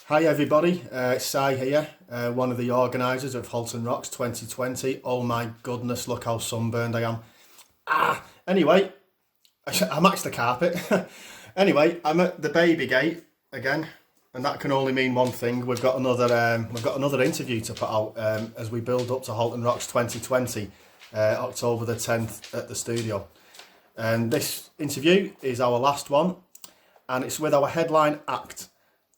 Hi everybody, it's Si here, one of the organisers of Halton Rocks 2020. Oh my goodness, look how sunburned I am. Anyway, I matched the carpet. Anyway, I'm at the baby gate again, and that can only mean one thing. We've got another interview to put out as we build up to Halton Rocks 2020, October the 10th at the studio. And this interview is our last one, and it's with our headline act.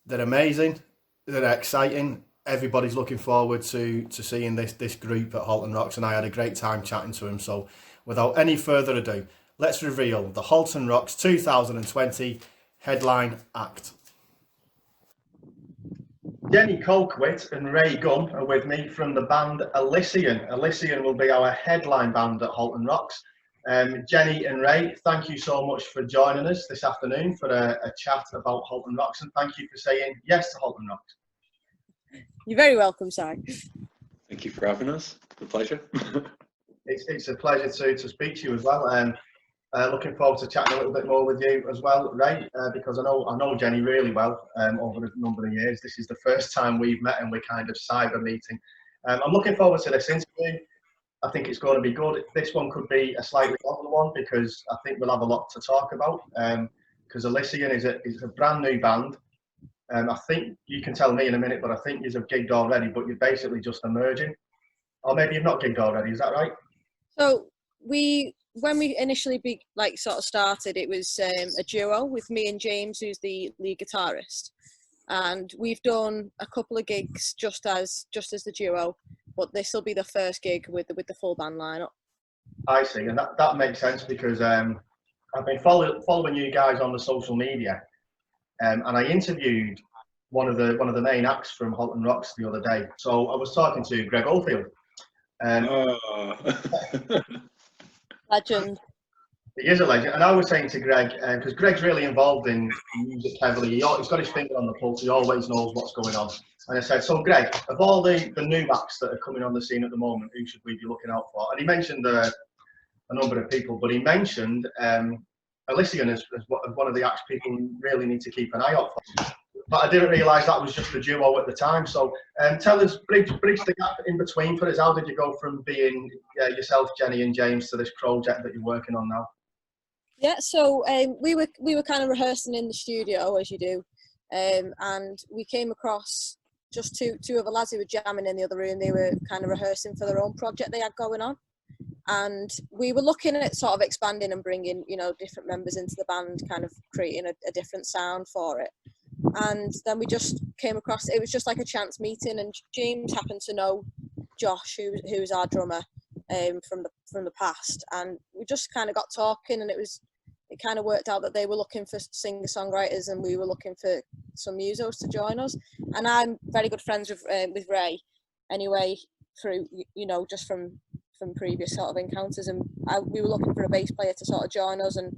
They're amazing. They're exciting. Everybody's looking forward to seeing this group at Halton Rocks, and I had a great time chatting to them. So, without any further ado, let's reveal the Halton Rocks 2020 headline act. Jenny Colquitt and Ray Gunn are with me from the band Elysian. Elysian will be our headline band at Halton Rocks. Jenny and Ray, thank you so much for joining us this afternoon for a chat about Halton Rocks, and thank you for saying yes to Halton Rocks. You're very welcome, Si. Thank you for having us. The pleasure. It's a pleasure to speak to you as well. Looking forward to chatting a little bit more with you as well, Ray, because I know Jenny really well over a number of years. This is the first time we've met, and we're kind of cyber meeting. I'm looking forward to this interview. I think it's going to be good. This one could be a slightly longer one because I think we'll have a lot to talk about. Because Elysian is a brand new band. I think you can tell me in a minute, but I think you've gigged already, but you're basically just emerging. Or maybe you've not gigged already, is that right? So when we initially started, it was a duo with me and James, who's the lead guitarist. And we've done a couple of gigs just as the duo, but this will be the first gig with the full band lineup. I see, and that makes sense because I've been following you guys on the social media, and I interviewed one of the main acts from Halton Rocks the other day. So I was talking to Greg Oldfield. Legend. He is a legend, and I was saying to Greg, because Greg's really involved in music heavily, he's got his finger on the pulse, he always knows what's going on. And I said, so Greg, of all the new acts that are coming on the scene at the moment, who should we be looking out for? And he mentioned a number of people, but he mentioned Elysian as one of the acts people really need to keep an eye out for. But I didn't realise that was just the duo at the time. So tell us, bridge the gap in between for us. How did you go from being yourself, Jenny and James, to this project that you're working on now? Yeah, so we were kind of rehearsing in the studio, as you do, and we came across just two of the lads who were jamming in the other room. They were kind of rehearsing for their own project they had going on, and we were looking at sort of expanding and bringing different members into the band, kind of creating a different sound for it. And then we just came across, it was just like a chance meeting, and James happened to know Josh, who's our drummer from the past, and we just kind of got talking, and it kind of worked out that they were looking for singer-songwriters and we were looking for some musos to join us. And I'm very good friends with Ray anyway, through just from previous sort of encounters, and we were looking for a bass player to sort of join us, and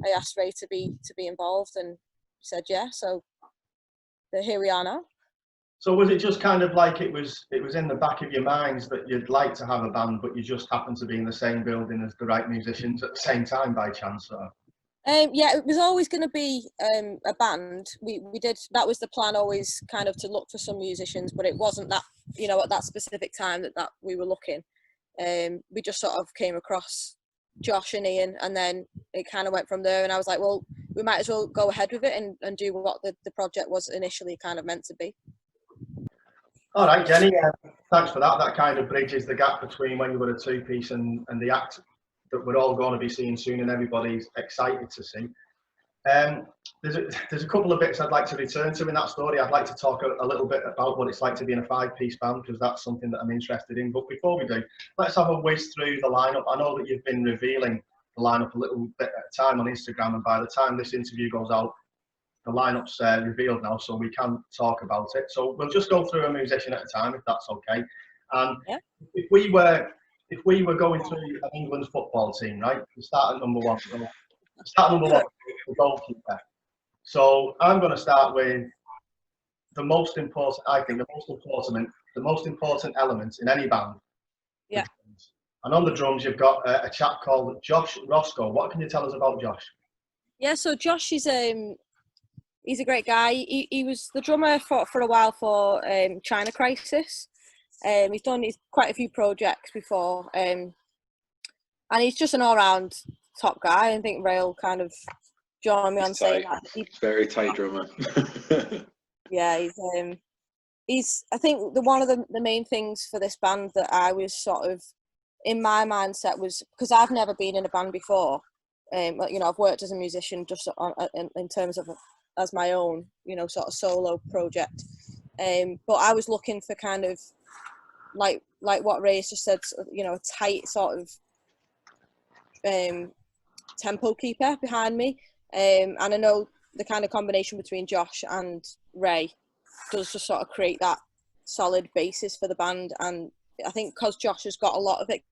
I asked Ray to be involved, and he said yeah, so here we are now. So was it just kind of like it was in the back of your minds that you'd like to have a band, but you just happened to be in the same building as the right musicians at the same time by chance? Or? Yeah, it was always going to be a band. We did, that was the plan, always kind of to look for some musicians, but it wasn't that, at that specific time that we were looking. We just sort of came across Josh and Ian, and then it kind of went from there, and I was like, well, we might as well go ahead with it and do what the project was initially kind of meant to be. All right, Jenny, thanks for that. That kind of bridges the gap between when you were a two-piece and the act that we're all going to be seeing soon and everybody's excited to see. There's a couple of bits I'd like to return to in that story. I'd like to talk a little bit about what it's like to be in a five-piece band, because that's something that I'm interested in. But before we do, let's have a whiz through the lineup. I know that you've been revealing the lineup a little bit at a time on Instagram, and by the time this interview goes out, the lineup's revealed now, so we can talk about it. So we'll just go through a musician at a time, if that's okay. And yeah. If we were going through an England football team, right? We start at number one. The goalkeeper. So I'm going to start with the most important element in any band. Yeah. And on the drums, you've got a chap called Josh Roscoe. What can you tell us about Josh? Yeah, so Josh is He's a great guy. He was the drummer for a while for China Crisis. He's done quite a few projects before, and he's just an all-round top guy. I think Rail kind of joined me on saying that. He's very tight drummer. Yeah, he's. I think one of the main things for this band that I was sort of in my mindset was because I've never been in a band before. You know, I've worked as a musician just in terms of as my own, you know, sort of solo project. But I was looking for kind of like what Ray's just said, you know, a tight sort of tempo keeper behind me. And I know the kind of combination between Josh and Ray does just sort of create that solid basis for the band. And I think because Josh has got a lot of it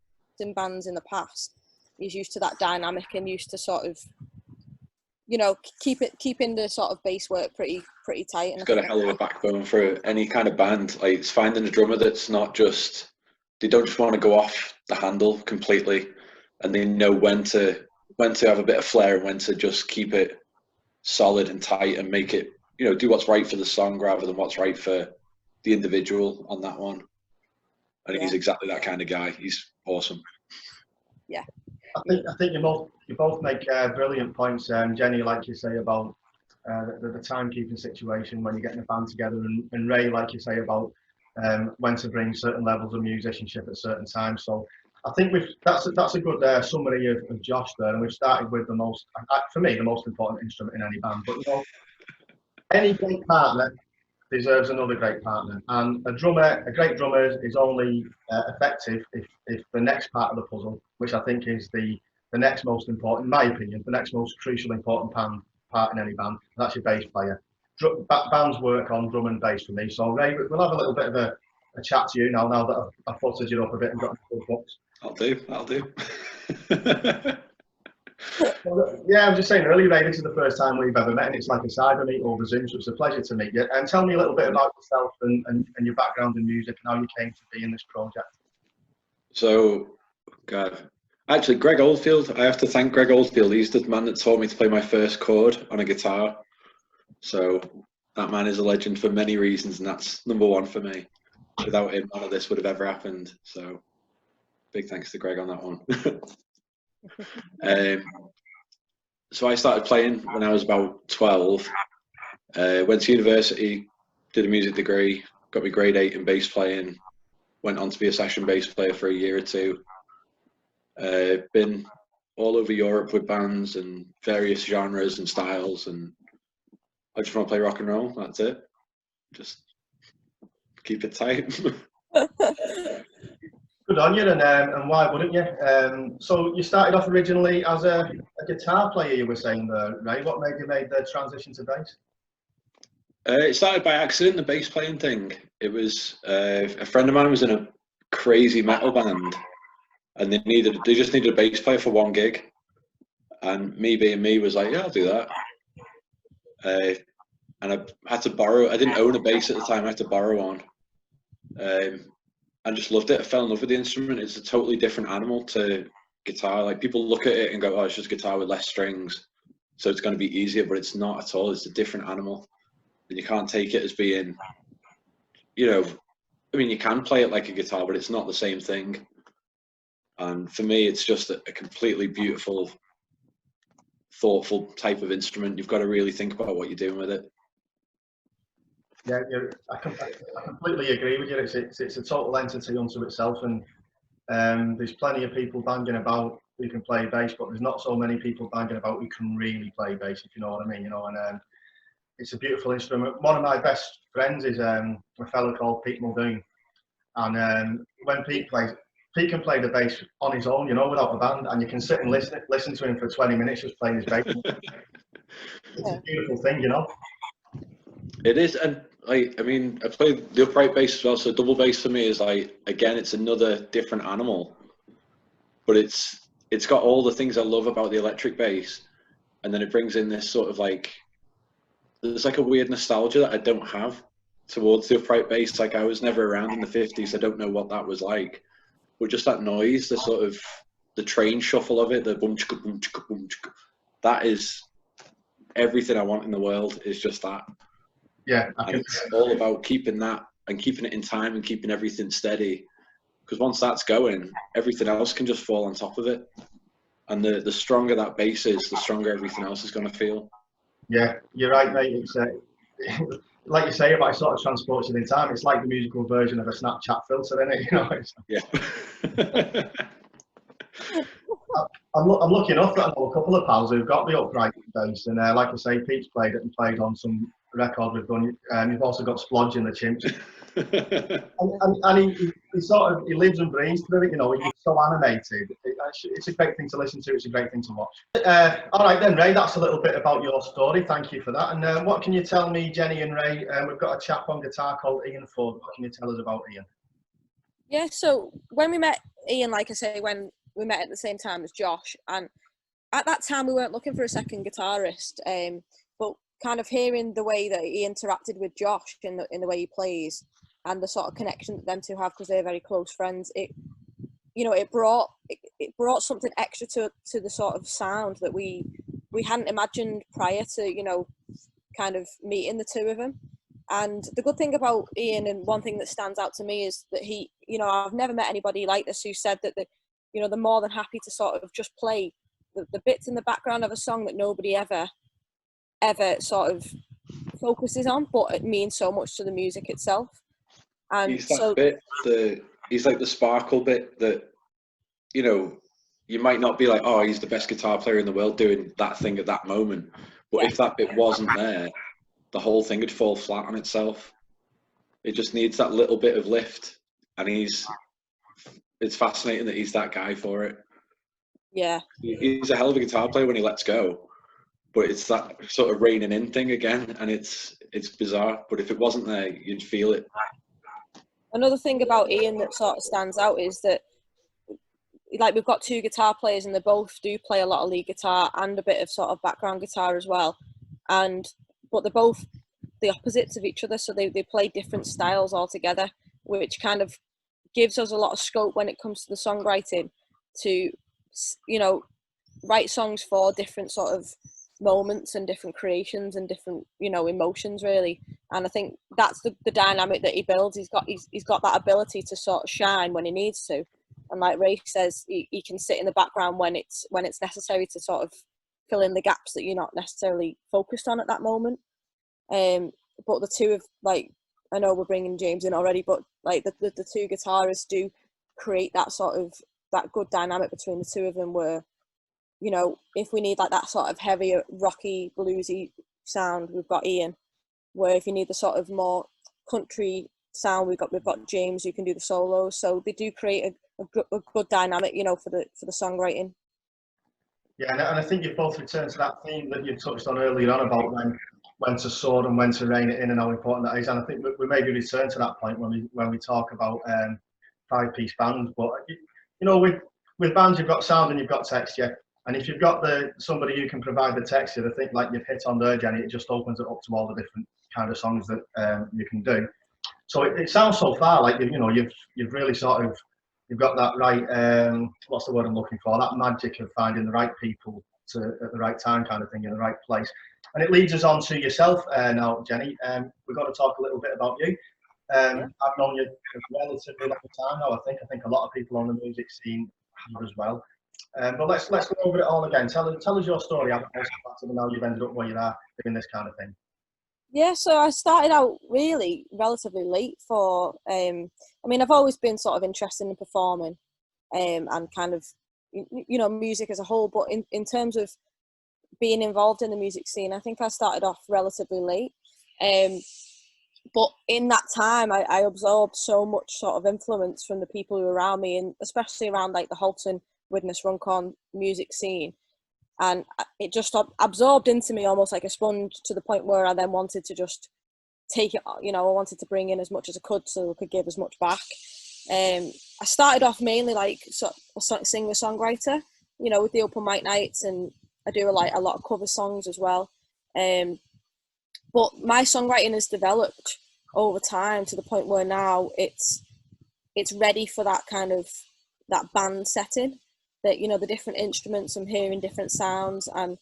in bands in the past, he's used to that dynamic and used to sort of, you know, keeping the sort of bass work pretty tight. And He's got a hell of a backbone for any kind of band. Like, it's finding a drummer that's not just, they don't just want to go off the handle completely, and they know when to have a bit of flair and when to just keep it solid and tight and make it, you know, do what's right for the song rather than what's right for the individual on that one. I think he's exactly that kind of guy. He's awesome. Yeah. I think you both make brilliant points, Jenny, like you say about the timekeeping situation when you're getting a band together, and Ray, like you say about when to bring certain levels of musicianship at certain times. So I think that's a good summary of Josh there, and we've started with the most, for me, the most important instrument in any band. But you know, any great partner deserves another great partner, and a great drummer is only effective if the next part of the puzzle, which I think is the next most important, in my opinion, the next most crucial important part in any band, that's your bass player. Bands work on drum and bass for me. So Ray, we'll have a little bit of a chat to you now that I've footed you up a bit and got the books. I'll do. Yeah, I was just saying earlier, Ray, this is the first time we've ever met, and it's like a cyber meet over Zoom, so it's a pleasure to meet you. And tell me a little bit about yourself and your background in music and how you came to be in this project. So, God, actually, Greg Oldfield, I have to thank Greg Oldfield. He's the man that taught me to play my first chord on a guitar. So that man is a legend for many reasons, and that's number one for me. Without him, none of this would have ever happened. So big thanks to Greg on that one. So I started playing when I was about 12. Went to university, did a music degree, got my grade 8 in bass playing, went on to be a session bass player for a year or two. Been all over Europe with bands and various genres and styles, and I just want to play rock and roll. That's it. Just keep it tight. Good on you, and why wouldn't you? So you started off originally as a guitar player, you were saying there, right? What made you make the transition to bass? It started by accident, the bass playing thing. It was a friend of mine was in a crazy metal band, and they just needed a bass player for one gig, and me being me was like, yeah, I'll do that. And I had to borrow. I didn't own a bass at the time. I had to borrow one. I just loved it. I fell in love with the instrument. It's a totally different animal to guitar. Like, people look at it and go, oh, it's just guitar with less strings, so it's going to be easier, but it's not at all. It's a different animal. And you can't take it as being, you know, I mean, you can play it like a guitar, but it's not the same thing. And for me, it's just a completely beautiful, thoughtful type of instrument. You've got to really think about what you're doing with it. Yeah, I completely agree with you. It's a total entity unto itself, and there's plenty of people banging about who can play bass, but there's not so many people banging about who can really play bass, if you know what I mean. You know, and it's a beautiful instrument. One of my best friends is a fellow called Pete Muldoon, and when Pete plays, Pete can play the bass on his own, you know, without a band, and you can sit and listen to him for 20 minutes just playing his bass. It's a beautiful thing, you know. It is, and I mean, I play the upright bass as well, so double bass for me is like, again, it's another different animal, but it's got all the things I love about the electric bass, and then it brings in this sort of like, there's like a weird nostalgia that I don't have towards the upright bass. Like, I was never around in the 50s, I don't know what that was like, but just that noise, the sort of, the train shuffle of it, the boom chicka boom chicka boom chicka, that is everything I want in the world is just that. Yeah, and it's all about keeping that and keeping it in time and keeping everything steady. Because once that's going, everything else can just fall on top of it. And the stronger that base is, the stronger everything else is going to feel. Yeah, you're right, mate. It's like you say about it sort of transports you in time. It's like the musical version of a Snapchat filter, isn't it? You know. Yeah. I'm lucky enough that I know a couple of pals who've got the upright bass, and like I say, Pete's played it and played on some record we've done. You've also got Splodge in the Chimps, and he sort of he lives and breathes through it. You know, he's so animated. It's a great thing to listen to. It's a great thing to watch. All right then, Ray. That's a little bit about your story. Thank you for that. And what can you tell me, Jenny and Ray? We've got a chap on guitar called Ian Ford. What can you tell us about Ian? Yeah, so when we met Ian, like I say, when we met at the same time as Josh, and at that time we weren't looking for a second guitarist, but kind of hearing the way that he interacted with Josh in the way he plays and the sort of connection that them two have because they're very close friends, it brought something extra to the sort of sound that we hadn't imagined prior to kind of meeting the two of them. And the good thing about Ian, and one thing that stands out to me, is that he, I've never met anybody like this who said that they're more than happy to sort of just play the bits in the background of a song that nobody ever sort of focuses on, but it means so much to the music itself. And he's that bit, he's like the sparkle bit that, you might not be like, oh, he's the best guitar player in the world doing that thing at that moment. But if that bit wasn't there, the whole thing would fall flat on itself. It just needs that little bit of lift, and it's fascinating that he's that guy for it. Yeah. He's a hell of a guitar player when he lets go, but it's that sort of reining in thing again, and it's bizarre. But if it wasn't there, you'd feel it. Another thing about Ian that sort of stands out is that, like, we've got two guitar players and they both do play a lot of lead guitar and a bit of sort of background guitar as well. But they're both the opposites of each other, so they play different styles altogether, which kind of gives us a lot of scope when it comes to the songwriting to, write songs for different sort of moments and different creations and different, emotions really. And I think that's the dynamic that he builds. He's got that ability to sort of shine when he needs to. And like Ray says, he can sit in the background when it's necessary to sort of fill in the gaps that you're not necessarily focused on at that moment. But the two of, like, I know we're bringing James in already, but like the two guitarists do create that sort of that good dynamic between the two of them where, if we need like that sort of heavier, rocky, bluesy sound, we've got Ian. Where if you need the sort of more country sound, we've got James who can do the solos. So they do create a good dynamic, for the songwriting. Yeah, and I think you've both returned to that theme that you touched on earlier on about when to soar and when to rein it in and how important that is. And I think we maybe return to that point when we talk about 5-piece bands. But with bands, you've got sound and you've got texture. And if you've got somebody who can provide the texture, I think like you've hit on there, Jenny, it just opens it up to all the different kind of songs that you can do. So it sounds so far like you've really sort of you've got that right. What's the word I'm looking for? That magic of finding the right people at the right time, kind of thing, in the right place. And it leads us on to yourself now, Jenny. We've got to talk a little bit about you. I've known you for a relatively long time now. I think a lot of people on the music scene have as well. But let's go over it all again. Tell us your story. Now you've ended up where you are doing this kind of thing. Yeah, so I started out really relatively late for, I've always been sort of interested in performing and kind of, music as a whole. But in terms of being involved in the music scene, I think I started off relatively late. But in that time, I absorbed so much sort of influence from the people who were around me, and especially around like the Halton, Widnes, Runcorn music scene. And it just absorbed into me almost like a sponge, to the point where I then wanted to just take it, I wanted to bring in as much as I could so I could give as much back. I started off mainly like a singer-songwriter, with the open mic nights, and I do a lot of cover songs as well. But my songwriting has developed over time to the point where now it's ready for that kind of that band setting. That the different instruments, I'm hearing different sounds, and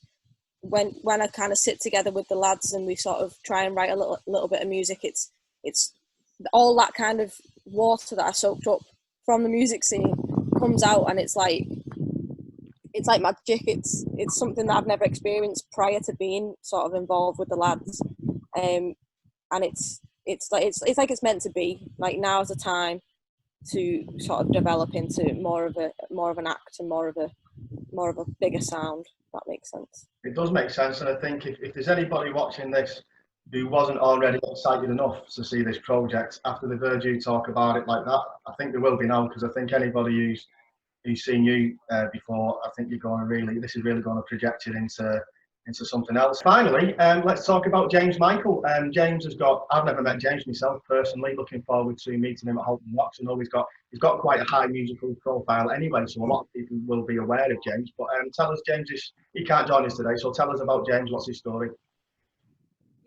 when I kind of sit together with the lads and we sort of try and write a little bit of music, it's all that kind of water that I soaked up from the music scene comes out, and it's like magic. It's something that I've never experienced prior to being sort of involved with the lads, and it's like it's meant to be. Like, now's the time to sort of develop into more of an act and more of a bigger sound. If that makes sense. It does make sense, and I think if there's anybody watching this who wasn't already excited enough to see this project after they've heard you talk about it like that, I think there will be now, because I think anybody who's seen you before, I think this is really going to project it into something else. Finally, let's talk about James Michael. James I've never met James myself personally, looking forward to meeting him at Halton Rocks. I know he's got quite a high musical profile anyway, so a lot of people will be aware of James. But tell us, James, he can't join us today, so tell us about James. What's his story?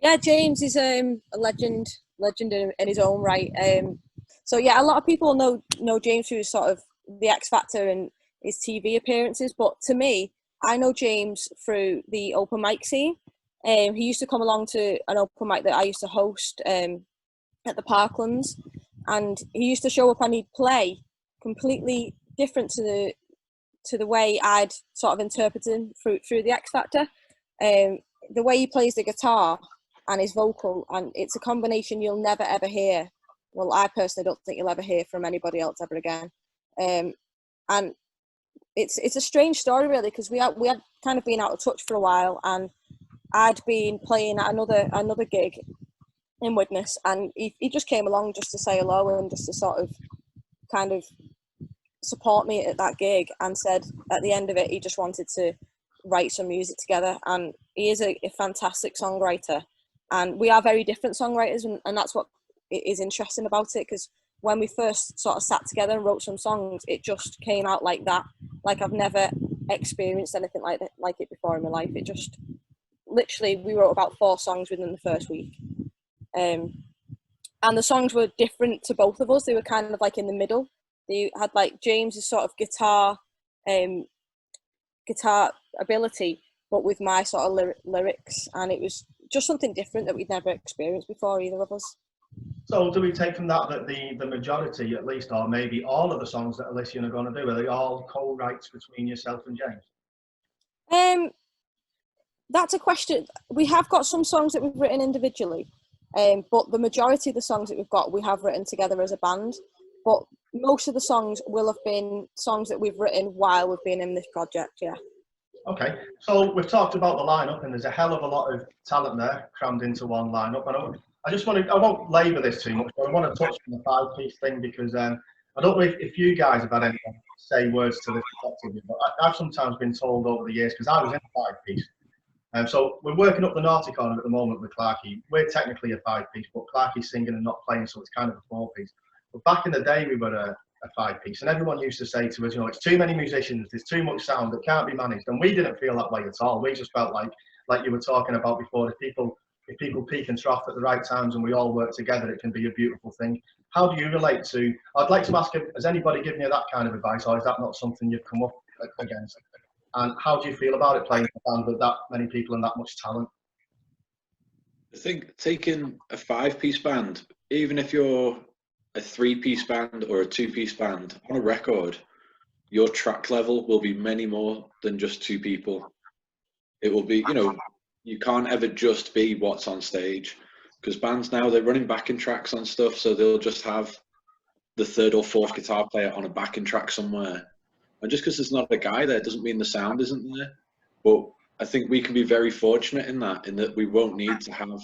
Yeah, James is a legend in his own right. So yeah, a lot of people know James through sort of the X Factor and his TV appearances, but to me, I know James through the open mic scene. He used to come along to an open mic that I used to host at the Parklands, and he used to show up and he'd play completely different to the way I'd sort of interpreted him through the X Factor. The way he plays the guitar and his vocal, and it's a combination you'll never ever hear. Well, I personally don't think you'll ever hear from anybody else ever again. And it's a strange story, really, because we had kind of been out of touch for a while, and I'd been playing at another gig in Widnes, and he just came along just to say hello and just to sort of kind of support me at that gig, and said at the end of it he just wanted to write some music together. And he is a fantastic songwriter, and we are very different songwriters, and that's what is interesting about it, because when we first sort of sat together and wrote some songs, it just came out like that. Like, I've never experienced anything like it before in my life. It just literally, we wrote about 4 songs within the first week, and the songs were different to both of us. They were kind of like in the middle. They had like James's sort of guitar ability, but with my sort of lyrics, and it was just something different that we'd never experienced before, either of us. So do we take from that the majority, at least, or maybe all of the songs that Elysian are going to do, are they all co-writes between yourself and James? That's a question. We have got some songs that we've written individually, but the majority of the songs that we've got, we have written together as a band. But most of the songs will have been songs that we've written while we've been in this project, yeah. Okay, so we've talked about the lineup, and there's a hell of a lot of talent there crammed into one lineup. And I won't labour this too much, but I want to touch on the 5-piece thing, because I don't know if you guys have had anyone say words to this effectively, but I've sometimes been told over the years, because I was in a 5-piece. So we're working up the naughty corner at the moment with Clarky. We're technically a 5-piece, but Clarky's singing and not playing, so it's kind of a 4-piece. But back in the day, we were a 5-piece, and everyone used to say to us, it's too many musicians, there's too much sound, that can't be managed. And we didn't feel that way at all. We just felt like you were talking about before, if people peak and trough at the right times and we all work together, it can be a beautiful thing. How do you relate to, I'd like to ask, has anybody given you that kind of advice, or is that not something you've come up against? And how do you feel about it, playing in a band with that many people and that much talent? I think taking a 5-piece band, even if you're a 3-piece band or a 2-piece band, on a record, your track level will be many more than just 2 people. It will be, you can't ever just be what's on stage, because bands now, they're running backing tracks on stuff, so they'll just have the 3rd or 4th guitar player on a backing track somewhere. And just because there's not a guy there doesn't mean the sound isn't there. But I think we can be very fortunate in that we won't need to have,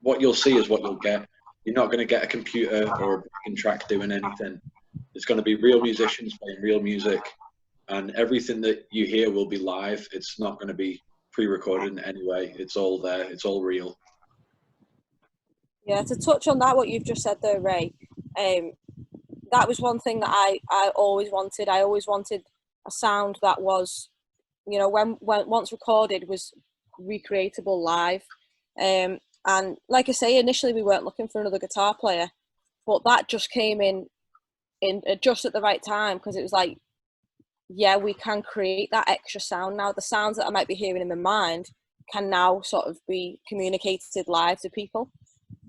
what you'll see is what you'll get. You're not going to get a computer or a backing track doing anything. It's going to be real musicians playing real music, and everything that you hear will be live. It's not going to be pre-recorded in any way. It's all there. It's all real. Yeah, to touch on that, what you've just said there, Ray, that was one thing that I always wanted. I always wanted a sound that was, when once recorded, was recreatable live. And like I say, initially we weren't looking for another guitar player, but that just came in just at the right time, because it was like, yeah, we can create that extra sound now. The sounds that I might be hearing in my mind, can now sort of be communicated live to people.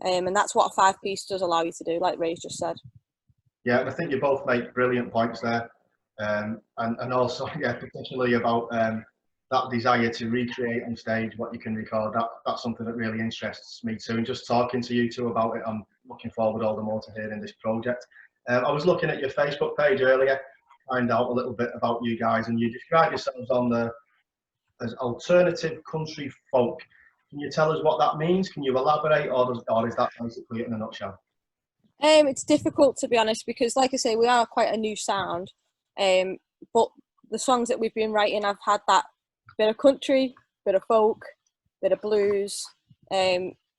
And that's what a 5-piece does allow you to do, like Ray's just said. Yeah, I think you both make brilliant points there. And also, yeah, particularly about that desire to recreate on stage what you can record. That's something that really interests me too. And just talking to you two about it, I'm looking forward all the more to hearing this project. I was looking at your Facebook page earlier, find out a little bit about you guys, and you describe yourselves as alternative country folk. Can you tell us what that means? Can you elaborate, or is that basically it in a nutshell? It's difficult, to be honest, because like I say, we are quite a new sound. But the songs that we've been writing, I've had that bit of country, bit of folk, bit of blues.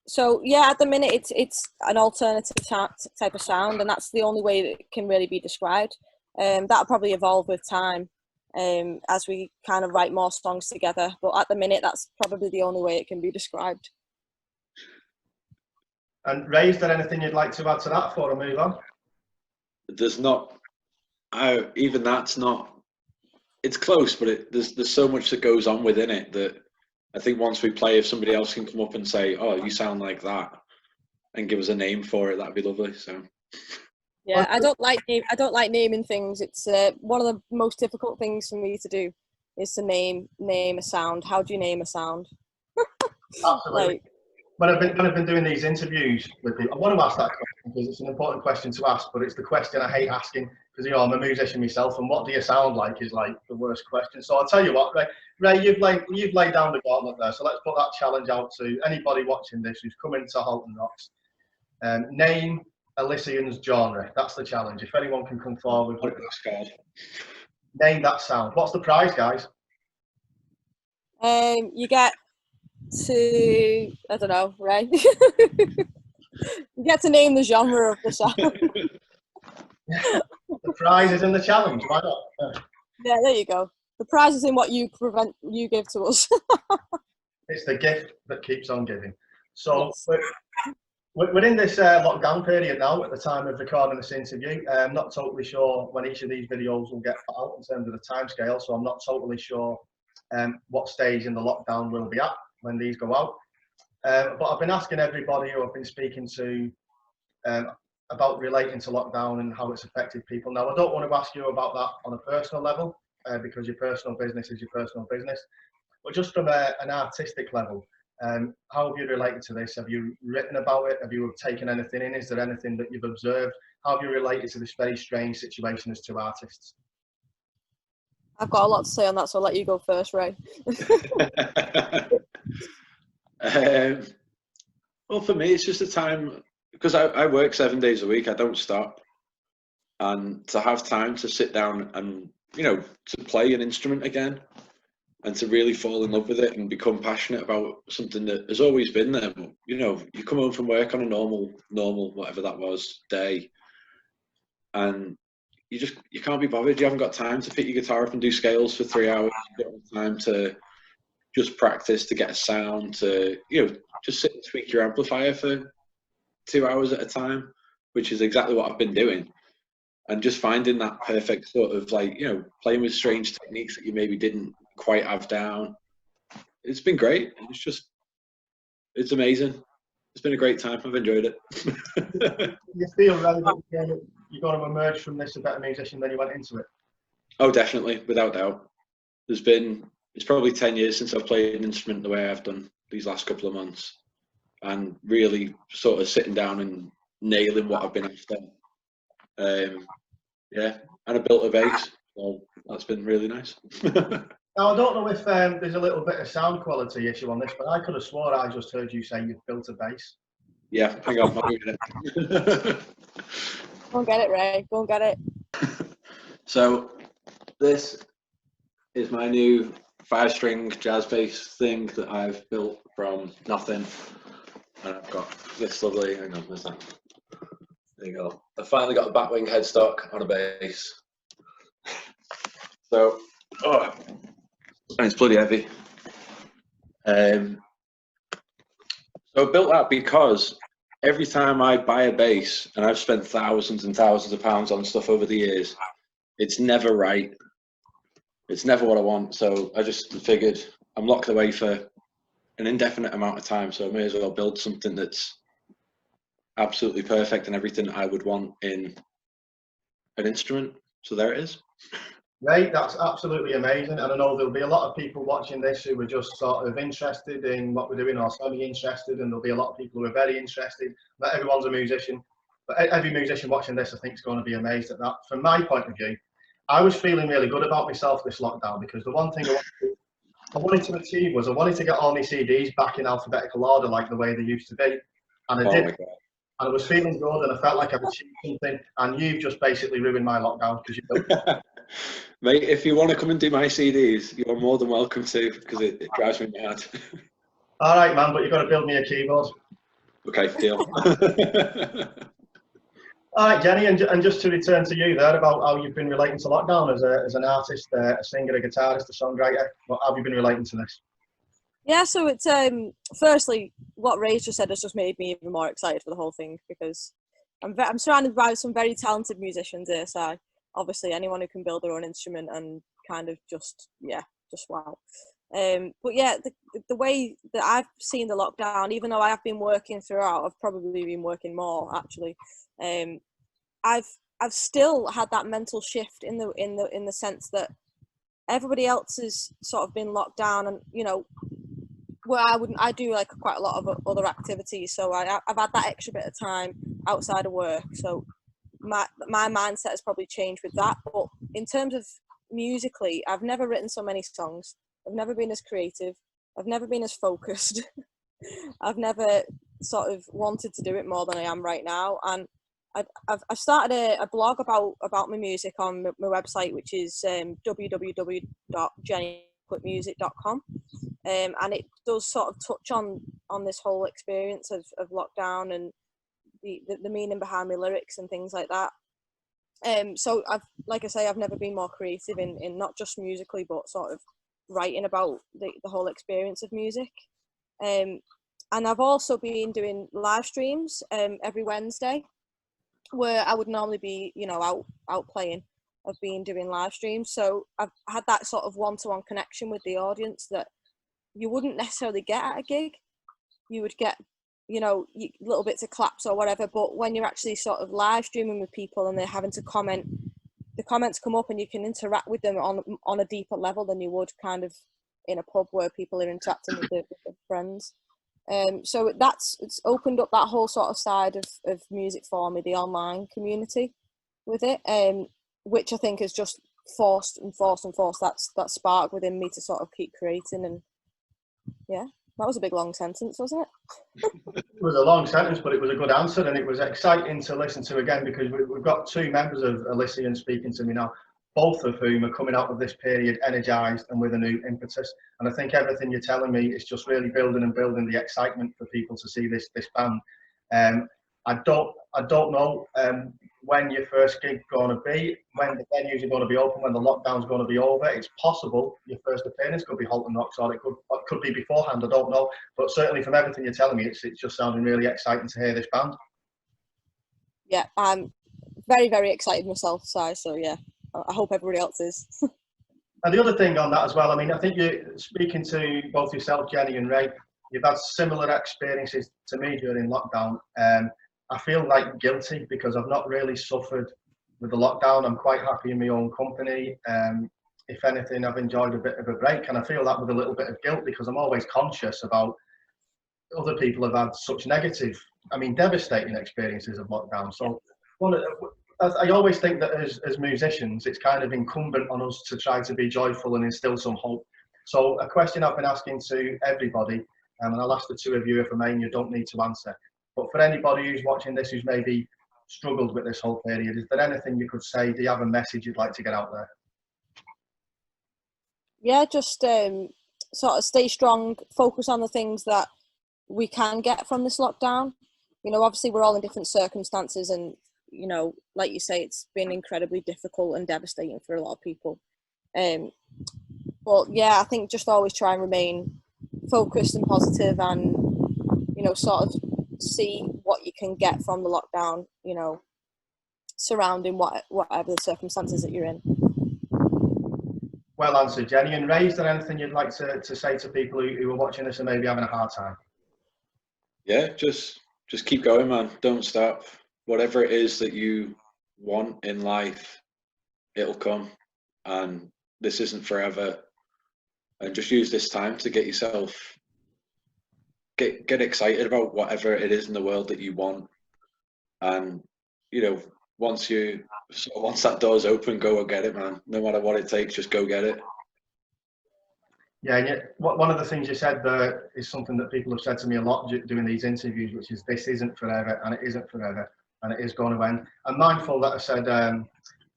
So yeah, at the minute it's an alternative type of sound, and that's the only way that it can really be described. That'll probably evolve with time as we kind of write more songs together. But at the minute, that's probably the only way it can be described. And Ray, is there anything you'd like to add to that before I move on? There's not. Even that's not. It's close, but there's so much that goes on within it that I think once we play, if somebody else can come up and say, "Oh, you sound like that," and give us a name for it, that'd be lovely. So. Yeah, I don't like naming things. It's one of the most difficult things for me to do is to name a sound. How do you name a sound? Absolutely. When I've been doing these interviews with people, I want to ask that question because it's an important question to ask, but it's the question I hate asking because, you know, I'm a musician myself, and what do you sound like is like the worst question. So I'll tell you what, Ray, you've laid down the gauntlet there. So let's put that challenge out to anybody watching this who's come into Halton Rocks. Name Elysian's genre. That's the challenge. If anyone can come forward with name that sound. What's the prize, guys? You get to, I don't know, Ray. You get to name the genre of the sound. The prize is in the challenge. Why not? Yeah, there you go. The prize is in what you give to us. It's the gift that keeps on giving. So yes. We're in this lockdown period now at the time of recording this interview. I'm not totally sure when each of these videos will get put out in terms of the timescale, so I'm not totally sure what stage in the lockdown we'll be at when these go out. But I've been asking everybody who I've been speaking to about relating to lockdown and how it's affected people. Now, I don't want to ask you about that on a personal level because your personal business is your personal business, but just from an artistic level, how have you related to this? Have you written about it? Have you taken anything in? Is there anything that you've observed? How have you related to this very strange situation as two artists? I've got a lot to say on that, so I'll let you go first, Ray. Well, for me, it's just a time, because I work 7 days a week, I don't stop. And to have time to sit down and, you know, to play an instrument again and to really fall in love with it and become passionate about something that has always been there. But, you know, you come home from work on a normal, whatever that was, day, and you can't be bothered. You haven't got time to pick your guitar up and do scales for 3 hours. You don't have time to just practice to get a sound, to, you know, just sit and tweak your amplifier for 2 hours at a time, which is exactly what I've been doing. And just finding that perfect sort of, like, you know, playing with strange techniques that you maybe didn't quite have down. It's been great. It's amazing. It's been a great time. I've enjoyed it. You feel, Ray, that you're going to emerge from this a better musician than you went into it? Oh, definitely, without doubt. It's probably 10 years since I've played an instrument the way I've done these last couple of months, and really sort of sitting down and nailing what I've been after. Yeah, and I built a bass, so that's been really nice. Now, I don't know if there's a little bit of sound quality issue on this, but I could have swore I just heard you say you've built a bass. Yeah, hang on, I'll get it. Go and get it, Ray. Go and get it. So, this is my new 5-string jazz bass thing that I've built from nothing. And I've got this lovely, hang on, where's that? There you go. I finally got a batwing headstock on a bass. So, and it's bloody heavy. So I built that because every time I buy a bass, and I've spent thousands and thousands of pounds on stuff over the years, it's never right. It's never what I want. So I just figured I'm locked away for an indefinite amount of time, so I may as well build something that's absolutely perfect and everything I would want in an instrument. So there it is. Right, that's absolutely amazing. And I know there'll be a lot of people watching this who are just sort of interested in what we're doing or semi-interested, and there'll be a lot of people who are very interested. Not everyone's a musician, but every musician watching this, I think, is going to be amazed at that. From my point of view, I was feeling really good about myself this lockdown, because the one thing I wanted to achieve was I wanted to get all my CDs back in alphabetical order like the way they used to be. And I Oh did. my God. And I was feeling good, and I felt like I'd achieved something. And you've just basically ruined my lockdown, because Mate, if you want to come and do my CDs, you're more than welcome to, because it drives me mad. all right, man, but you've got to build me a keyboard. Okay, deal. All right, Jenny, and just to return to you there about how you've been relating to lockdown as an artist, a singer, a guitarist, a songwriter. What have you been relating to this? Yeah, so it's firstly, what Ray's just said has just made me even more excited for the whole thing, because I'm surrounded by some very talented musicians here. So obviously, anyone who can build their own instrument and kind of just wow. But yeah, the way that I've seen the lockdown, even though I have been working throughout, I've probably been working more actually. I've still had that mental shift in the sense that everybody else has sort of been locked down, and you know, where I do like quite a lot of other activities, so I've had that extra bit of time outside of work, so my mindset has probably changed with that. But in terms of musically, I've never written so many songs, I've never been as creative, I've never been as focused. I've never sort of wanted to do it more than I am right now, and I've started a blog about my music on my website, which is www.jennyquitmusic.com, and it does sort of touch on this whole experience of lockdown and the meaning behind my lyrics and things like that. So like I say, I've never been more creative in not just musically, but sort of writing about the whole experience of music. And I've also been doing live streams every Wednesday, where I would normally be, you know, out playing. I've been doing live streams, so I've had that sort of one-to-one connection with the audience that you wouldn't necessarily get at a gig. You would get, you know, little bits of claps or whatever, but when you're actually sort of live streaming with people and they're having to comment, the comments come up and you can interact with them on a deeper level than you would kind of in a pub where people are interacting with their friends. So it's opened up that whole sort of side of music for me, the online community with it, which I think has just forced that spark within me to sort of keep creating. And yeah, that was a big long sentence, wasn't it? It was a long sentence, but it was a good answer, and it was exciting to listen to again, because we've got two members of Elysian speaking to me now, both of whom are coming out of this period energised and with a new impetus. And I think everything you're telling me is just really building the excitement for people to see this band. I don't know when your first gig going to be, when the venues are going to be open, when the lockdown's going to be over. It's possible your first appearance could be Halton Rocks, or it could be beforehand. I don't know, but certainly from everything you're telling me, it's just sounding really exciting to hear this band. Yeah, I'm very, very excited myself, so yeah, I hope everybody else is. And the other thing on that as well, I mean, I think you're speaking to both yourself, Jenny, and Ray. You've had similar experiences to me during lockdown. I feel like guilty because I've not really suffered with the lockdown. I'm quite happy in my own company. If anything, I've enjoyed a bit of a break, and I feel that with a little bit of guilt, because I'm always conscious about other people have had such negative, I mean, devastating experiences of lockdown. So I always think that as musicians, it's kind of incumbent on us to try to be joyful and instill some hope. So a question I've been asking to everybody, and I'll ask the two of you if I may, and you don't need to answer. But for anybody who's watching this who's maybe struggled with this whole period, is there anything you could say? Do you have a message you'd like to get out there? Yeah, just sort of stay strong, focus on the things that we can get from this lockdown. You know, obviously we're all in different circumstances, and you know, like you say, it's been incredibly difficult and devastating for a lot of people. But yeah, I think just always try and remain focused and positive, and you know, sort of see what you can get from the lockdown, you know, surrounding whatever the circumstances that you're in. Well answered, Jenny. And Ray, is there anything you'd like to say to people who are watching this and maybe having a hard time? Yeah, just keep going, man. Don't stop. Whatever it is that you want in life, it'll come. And this isn't forever. And just use this time to get yourself get excited about whatever it is in the world that you want. And you know, once that door's open, go and get it, man. No matter what it takes, just go get it. Yeah, and one of the things you said there is something that people have said to me a lot doing these interviews, which is this isn't forever, and it isn't forever, and it is going to end. I'm mindful that I said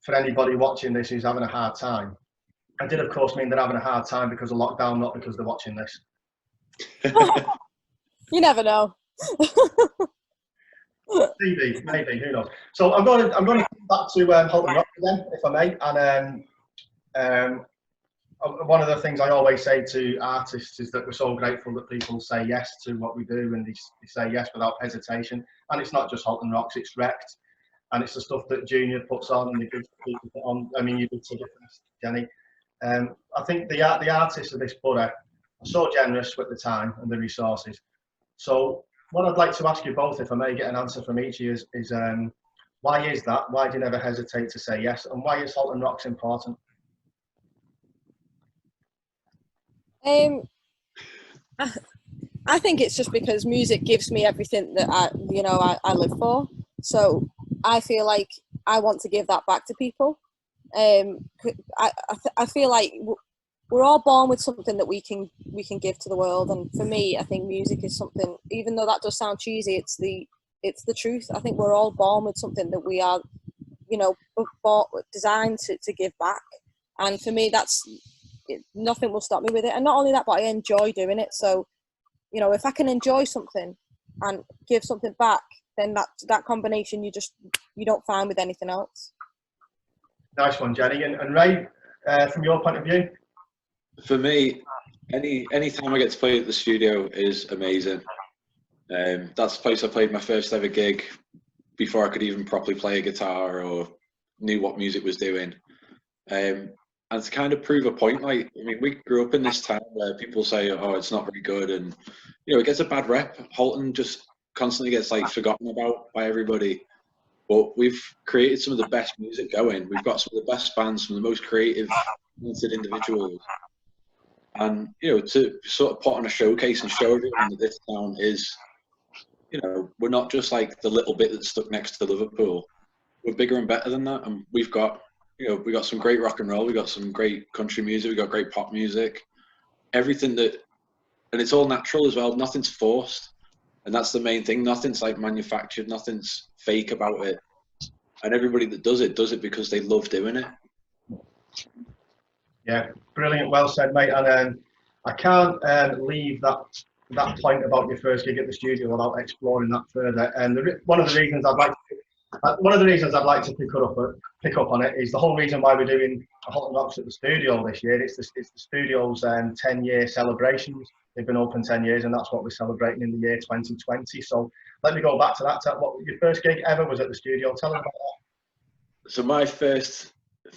for anybody watching this who's having a hard time, I did of course mean they're having a hard time because of lockdown, not because they're watching this. You never know. Maybe, who knows? So I'm going to come back to Halton Rock again, if I may, and one of the things I always say to artists is that we're so grateful that people say yes to what we do, and they say yes without hesitation. And it's not just Halton Rocks, it's Wrecked, and it's the stuff that Junior puts on and the good people put on. I mean, you did such a fest, Jenny. I think the artists of this borough are so generous with the time and the resources. So what I'd like to ask you both, if I may get an answer from each of you, is why is that? Why do you never hesitate to say yes? And why is Halton Rocks important? I think it's just because music gives me everything that I live for. So I feel like I want to give that back to people. I feel like we're all born with something that we can give to the world, and for me, I think music is something. Even though that does sound cheesy, it's the truth. I think we're all born with something that we are, designed to give back, and for me, nothing will stop me with it. And not only that, but I enjoy doing it. So, if I can enjoy something and give something back, then that combination you don't find with anything else. Nice one, Jenny. And Ray, from your point of view? For me, any time I get to play at the studio is amazing. That's the place I played my first ever gig before I could even properly play a guitar or knew what music was doing. And to kind of prove a point, we grew up in this town where people say, oh, it's not very good, and it gets a bad rep. Halton just constantly gets forgotten about by everybody. But we've created some of the best music going. We've got some of the best bands, some of the most creative, talented individuals. And, to sort of put on a showcase and show everyone that this town is, we're not just the little bit that's stuck next to Liverpool. We're bigger and better than that. And we've got some great rock and roll. We've got some great country music. We've got great pop music. Everything and it's all natural as well. Nothing's forced. And that's the main thing. Nothing's manufactured. Nothing's fake about it. And everybody that does it because they love doing it. Yeah, brilliant. Well said, mate. And I can't leave that point about your first gig at the studio without exploring that further. And one of the reasons I'd like to pick up on it is the whole reason why we're doing Halton Rocks at the studio this year. It's the studio's 10-year celebrations. They've been open 10 years, and that's what we're celebrating in the year 2020. So let me go back to that. What your first gig ever was at the studio? Tell us about that. So my first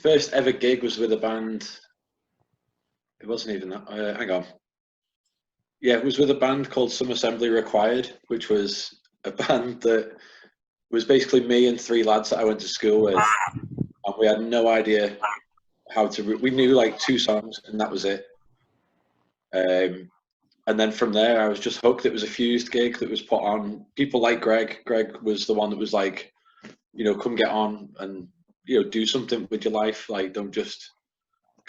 ever gig was with a band. It wasn't even that. Hang on. Yeah, it was with a band called Some Assembly Required, which was a band that was basically me and three lads that I went to school with, and we had no idea how to. We knew 2 songs, and that was it. And then from there, I was just hooked. It was a fused gig that was put on. People like Greg. Greg was the one that was come get on and do something with your life. Don't just.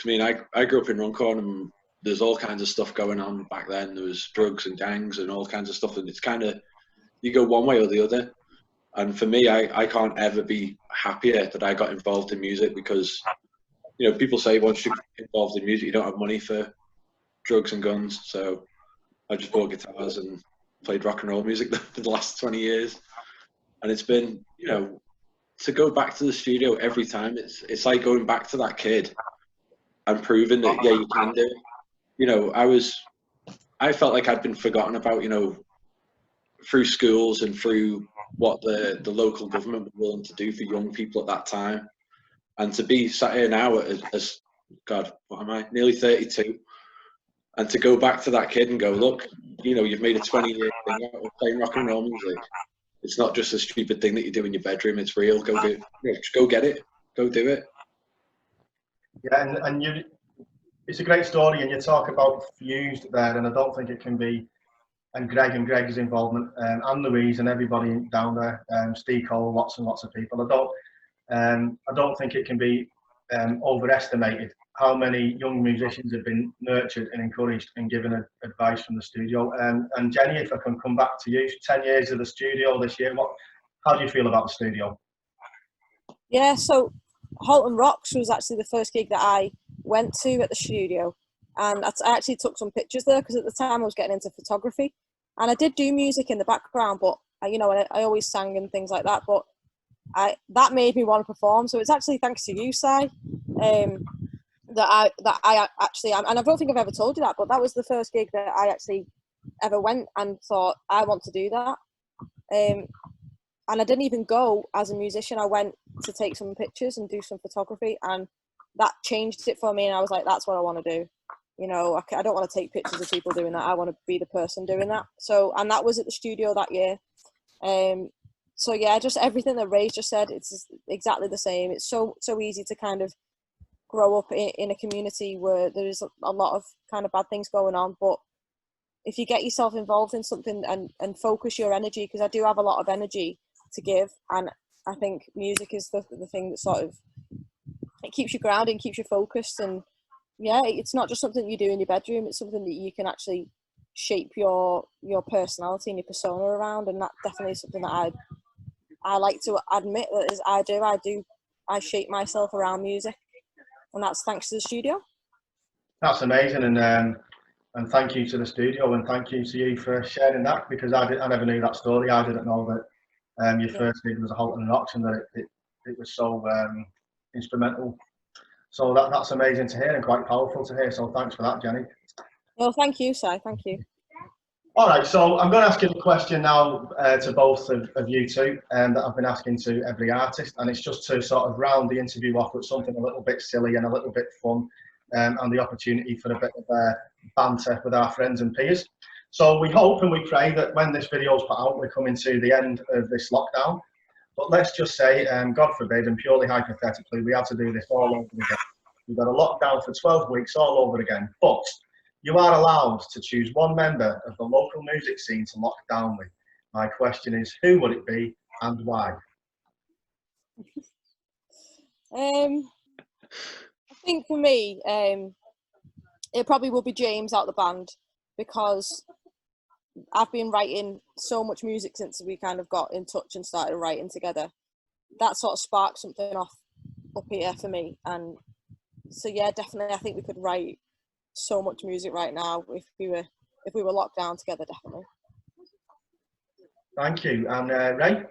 I grew up in Runcorn, and there's all kinds of stuff going on back then. There was drugs and gangs and all kinds of stuff, and it's kind of you go one way or the other. And for me, I can't ever be happier that I got involved in music, because people say once you're involved in music, you don't have money for drugs and guns. So I just bought guitars and played rock and roll music for the last 20 years. And it's been, to go back to the studio every time, it's like going back to that kid and proving that, yeah, you can do it. I felt like I'd been forgotten about, through schools and through what the local government were willing to do for young people at that time. And to be sat here now as God, what am I? Nearly 32. And to go back to that kid and go, look, you know, you've made a 20-year thing out of playing rock and roll music. It's not just a stupid thing that you do in your bedroom. It's real. Go do it. Just go get it. Go do it. Yeah, and it's a great story, and you talk about Fused there, and I don't think it can be, and Greg's involvement, and Louise and everybody down there, Steve Cole, lots and lots of people. I don't think it can be overestimated how many young musicians have been nurtured and encouraged and given advice from the studio. And Jenny, if I can come back to you, 10 years of the studio this year, how do you feel about the studio? Yeah, so Halton Rocks was actually the first gig that I went to at the studio, and I actually took some pictures there because at the time I was getting into photography, and I did do music in the background, but I always sang and things like that, but that made me want to perform. So it's actually thanks to you, Si, that I actually am, and I don't think I've ever told you that, but that was the first gig that I actually ever went and thought I want to do that. And I didn't even go as a musician. I went to take some pictures and do some photography, and that changed it for me. And I was like, that's what I want to do. You know, I don't want to take pictures of people doing that. I want to be the person doing that. So, and that was at the studio that year. So yeah, just everything that Ray just said, it's exactly the same. It's so easy to kind of grow up in a community where there's a lot of kind of bad things going on. But if you get yourself involved in something and focus your energy, because I do have a lot of energy to give, and I think music is the thing that sort of, it keeps you grounded, keeps you focused, and yeah, it's not just something you do in your bedroom, it's something that you can actually shape your personality and your persona around, and that definitely is something that I like to admit that is I shape myself around music, and that's thanks to the studio. That's amazing, and thank you to the studio, and thank you to you for sharing that, because I never knew that story. I didn't know that your first gig was a Halton Rocks, and that it was so instrumental. So that's amazing to hear and quite powerful to hear. So thanks for that, Jenny. Well, thank you, Si. Thank you. All right, so I'm going to ask you the question now to both of you two, that I've been asking to every artist, and it's just to sort of round the interview off with something a little bit silly and a little bit fun, and the opportunity for a bit of banter with our friends and peers. So we hope and we pray that when this video is put out, we're coming to the end of this lockdown. But let's just say, God forbid, and purely hypothetically, we had to do this all over again. We've got a lockdown for 12 weeks all over again. But you are allowed to choose one member of the local music scene to lock down with. My question is, who would it be and why? I think for me, it probably will be James out of the band, because I've been writing so much music since we kind of got in touch and started writing together. That sort of sparked something off up here for me, and so yeah, definitely I think we could write so much music right now if we were locked down together, definitely. Thank you. And Ray?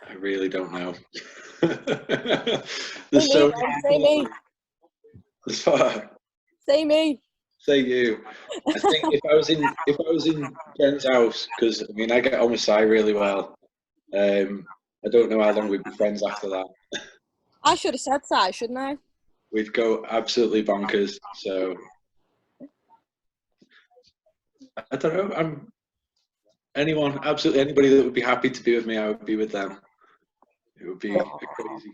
I really don't know. Say me. Say me. Say you. I think if I was in Jen's house, because I mean I get on with Si really well. I don't know how long we'd be friends after that. I should have said Si, shouldn't I? We'd go absolutely bonkers. So I don't know. Absolutely anybody that would be happy to be with me, I would be with them. It would be a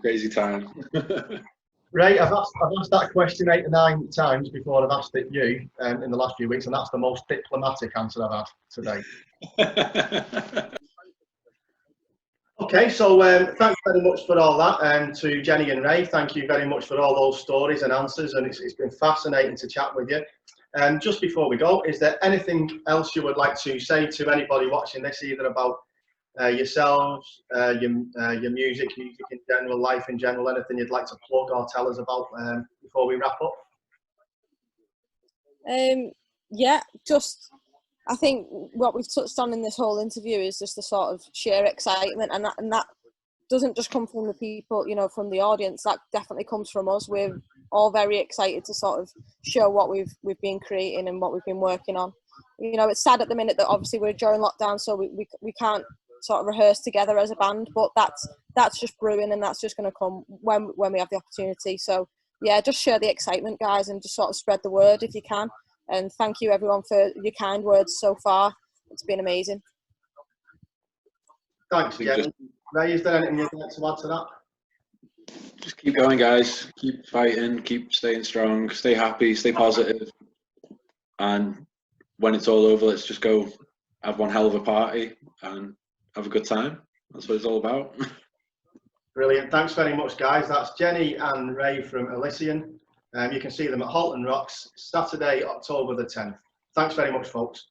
crazy time. Ray, I've asked that question 8 or 9 times before I've asked it you in the last few weeks, and that's the most diplomatic answer I've had today. Okay, so thanks very much for all that, and to Jenny and Ray, thank you very much for all those stories and answers, and it's been fascinating to chat with you. Just before we go, is there anything else you would like to say to anybody watching this, either about yourselves, your music in general, life in general, anything you'd like to plug or tell us about before we wrap up? Yeah, just I think what we've touched on in this whole interview is just the sort of sheer excitement, and that doesn't just come from the people, from the audience. That definitely comes from us. We're all very excited to sort of show what we've been creating and what we've been working on. It's sad at the minute that obviously we're during lockdown, so we can't sort of rehearse together as a band, but that's just brewing, and that's just going to come when we have the opportunity. So yeah, just share the excitement, guys, and just sort of spread the word if you can. And thank you, everyone, for your kind words so far. It's been amazing. Thanks, Jenny. Ray, is there anything you'd like to add to that? Just keep going, guys. Keep fighting. Keep staying strong. Stay happy. Stay positive. And when it's all over, let's just go have one hell of a party and have a good time. That's what it's all about. Brilliant. Thanks very much, guys. That's Jenny and Ray from Elysian. You can see them at Halton Rocks, Saturday, October the 10th. Thanks very much, folks.